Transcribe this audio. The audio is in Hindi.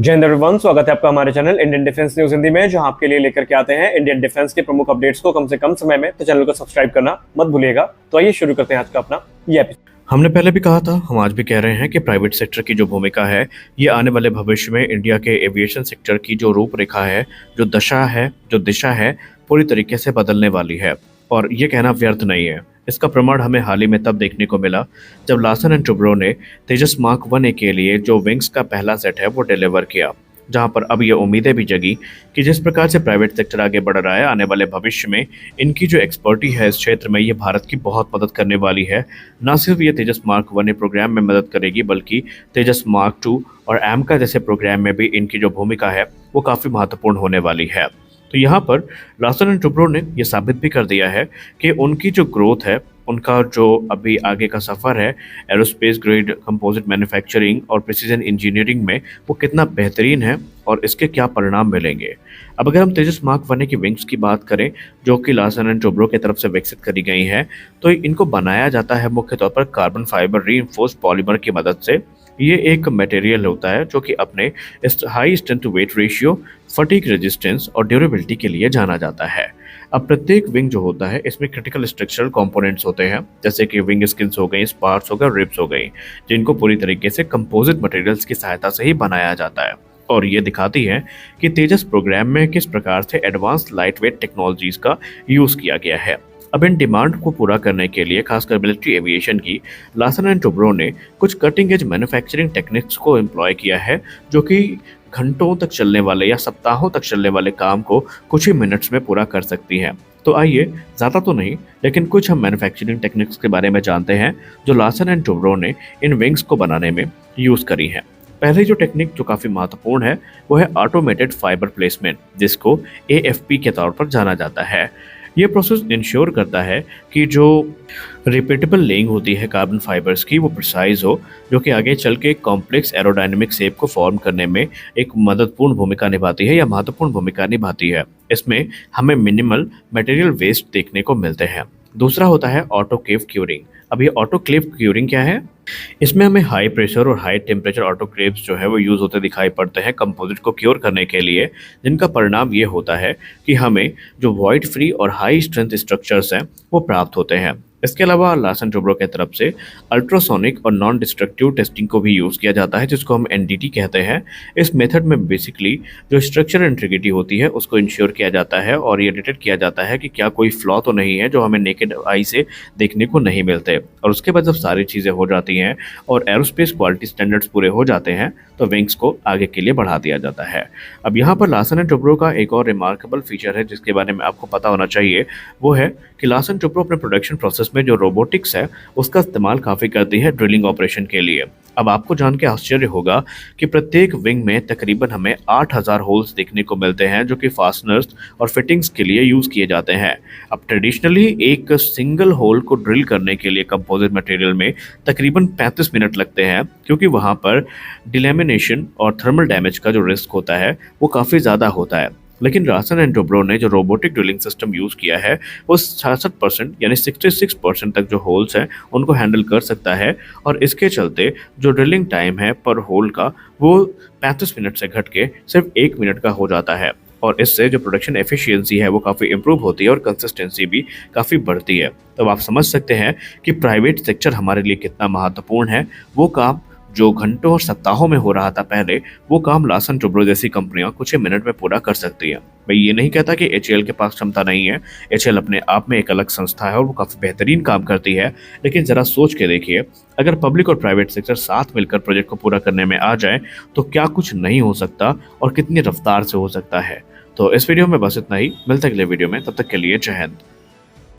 जय हिंद एवरीवन, स्वागत है आपका हमारे channel Indian defence news Hindi में, जहां आपके लिए लेकर के आते हैं इंडियन डिफेंस के प्रमुख अपडेट्स को कम से कम समय में। तो चैनल को सब्सक्राइब करना मत भूलिएगा। तो आइए शुरू करते हैं आज का अपना ये एपिसोड। हमने पहले भी कहा था, हम आज भी कह रहे हैं कि प्राइवेट सेक्टर की जो भूमिका है, ये आने वाले भविष्य में इंडिया के एविएशन सेक्टर की जो रूपरेखा है, जो दशा है, जो दिशा है, पूरी तरीके से बदलने वाली है। और ये कहना व्यर्थ नहीं है। इसका प्रमाण हमें हाल ही में तब देखने को मिला जब लार्सन एंड टुब्रो ने तेजस मार्क 1A के लिए जो विंग्स का पहला सेट है वो डिलीवर किया, जहां पर अब ये उम्मीदें भी जगी कि जिस प्रकार से प्राइवेट सेक्टर आगे बढ़ रहा है, आने वाले भविष्य में इनकी जो एक्सपर्टी है इस क्षेत्र में, ये भारत की बहुत मदद करने वाली है। न सिर्फ ये तेजस मार्क 1A प्रोग्राम में मदद करेगी, बल्कि तेजस मार्क 2 और एमका जैसे प्रोग्राम में भी इनकी जो भूमिका है वो काफ़ी महत्वपूर्ण होने वाली है। तो यहाँ पर लार्सन एंड टुब्रो ने यह साबित भी कर दिया है कि उनकी जो ग्रोथ है, उनका जो अभी आगे का सफ़र है एरोस्पेस ग्रेड कंपोजिट मैन्युफैक्चरिंग और प्रिसीजन इंजीनियरिंग में, वो कितना बेहतरीन है और इसके क्या परिणाम मिलेंगे। अब अगर हम तेजस मार्क 1A की विंग्स की बात करें, जो कि लार्सन एंड टुब्रो की तरफ से विकसित करी गई हैं, तो इनको बनाया जाता है मुख्य तौर पर कार्बन फाइबर रीइंफोर्स्ड पॉलीमर की मदद से। ये एक मटेरियल होता है जो कि अपने high strength to weight ratio, fatigue resistance और ड्यूरेबिलिटी के लिए जाना जाता है। अब प्रत्येक विंग जो होता है, इसमें क्रिटिकल स्ट्रक्चरल कंपोनेंट्स होते हैं, जैसे कि विंग स्किन्स हो गई, स्पार्स हो गए, रिब्स हो गई, जिनको पूरी तरीके से कंपोजिट मटेरियल्स की सहायता से ही बनाया जाता है। और ये दिखाती है कि तेजस प्रोग्राम में किस प्रकार से एडवांस लाइटवेट टेक्नोलॉजीज का यूज किया गया है। अब इन डिमांड को पूरा करने के लिए, खासकर मिलिट्री एविएशन की, लार्सन एंड टुब्रो ने कुछ कटिंग एज मैन्युफैक्चरिंग टेक्निक्स को एम्प्लॉय किया है, जो कि घंटों तक चलने वाले या सप्ताहों तक चलने वाले काम को कुछ ही मिनट्स में पूरा कर सकती है। तो आइए, ज़्यादा तो नहीं लेकिन कुछ हम मैन्युफैक्चरिंग टेक्निक्स के बारे में जानते हैं जो लार्सन एंड टुब्रो ने इन विंग्स को बनाने में यूज़ करी है। पहली जो टेक्निक जो काफ़ी महत्वपूर्ण है वो है ऑटोमेटेड फाइबर प्लेसमेंट, जिसको AFP के तौर पर जाना जाता है। ये प्रोसेस इंश्योर करता है कि जो रिपीटेबल लेइंग होती है कार्बन फाइबर्स की, वो प्रिसाइज हो, जो कि आगे चल के कॉम्प्लेक्स एरोडायनेमिक शेप को फॉर्म करने में एक मददपूर्ण भूमिका निभाती है या महत्वपूर्ण भूमिका निभाती है। इसमें हमें मिनिमल मटेरियल वेस्ट देखने को मिलते हैं। दूसरा होता है ऑटोक्लेव क्यूरिंग। अब ये ऑटोक्लेव क्यूरिंग क्या है? इसमें हमें हाई प्रेशर और हाई टेम्परेचर ऑटोक्लेव्स जो है वो यूज़ होते दिखाई पड़ते हैं कंपोजिट को क्योर करने के लिए, जिनका परिणाम ये होता है कि हमें जो वॉइड फ्री और हाई स्ट्रेंथ स्ट्रक्चर्स हैं वो प्राप्त होते हैं। इसके अलावा लार्सन टुब्रो की तरफ से अल्ट्रासोनिक और नॉन डिस्ट्रक्टिव टेस्टिंग को भी यूज़ किया जाता है, जिसको हम NDT कहते हैं। इस मेथड में बेसिकली जो स्ट्रक्चर इंटीग्रिटी होती है उसको इंश्योर किया जाता है और ये डिटेक्ट किया जाता है कि क्या कोई फ्लॉ तो नहीं है जो हमें नेकेड आई से देखने को नहीं मिलते। और उसके बाद जब सारी चीज़ें हो जाती हैं और एरोस्पेस क्वालिटी स्टैंडर्ड्स पूरे हो जाते हैं, तो विंग्स को आगे के लिए बढ़ा दिया जाता है। अब यहाँ पर लार्सन एंड टुब्रो का एक और रिमार्केबल फीचर है जिसके बारे में आपको पता होना चाहिए, वो है कि लार्सन टुब्रो अपने प्रोडक्शन प्रोसेस में जो रोबोटिक्स है उसका इस्तेमाल काफ़ी करती है ड्रिलिंग ऑपरेशन के लिए। अब आपको जान के आश्चर्य होगा कि प्रत्येक विंग में तकरीबन हमें 8000 होल्स देखने को मिलते हैं, जो कि फास्टनर्स और फिटिंग्स के लिए यूज़ किए जाते हैं। अब ट्रेडिशनली एक सिंगल होल को ड्रिल करने के लिए कंपोजिट मटेरियल में तकरीबन 35 मिनट लगते हैं, क्योंकि वहाँ पर डिलेमिनेशन और थर्मल डैमेज का जो रिस्क होता है वो काफ़ी ज़्यादा होता है। लेकिन लार्सन एंड टुब्रो ने जो रोबोटिक ड्रिलिंग सिस्टम यूज़ किया है वो 66% यानी 66% तक जो होल्स हैं उनको हैंडल कर सकता है, और इसके चलते जो ड्रिलिंग टाइम है पर होल का वो 35 मिनट से घट के सिर्फ 1 मिनट का हो जाता है। और इससे जो प्रोडक्शन एफिशिएंसी है वो काफ़ी इंप्रूव होती है और कंसिस्टेंसी भी काफ़ी बढ़ती है। तो आप समझ सकते हैं कि प्राइवेट सेक्टर हमारे लिए कितना महत्वपूर्ण है। वो काम जो घंटों और सप्ताहों में हो रहा था पहले, वो काम लार्सन टुब्रो जैसी कंपनियां कुछ ही मिनट में पूरा कर सकती हैं। मैं ये नहीं कहता कि HAL के पास क्षमता नहीं है। HAL अपने आप में एक अलग संस्था है और वो काफ़ी बेहतरीन काम करती है। लेकिन ज़रा सोच के देखिए, अगर पब्लिक और प्राइवेट सेक्टर साथ मिलकर प्रोजेक्ट को पूरा करने में आ जाए तो क्या कुछ नहीं हो सकता और कितनी रफ्तार से हो सकता है। तो इस वीडियो में बस इतना ही। मिलते अगले वीडियो में, तब तक के लिए जय हिंद।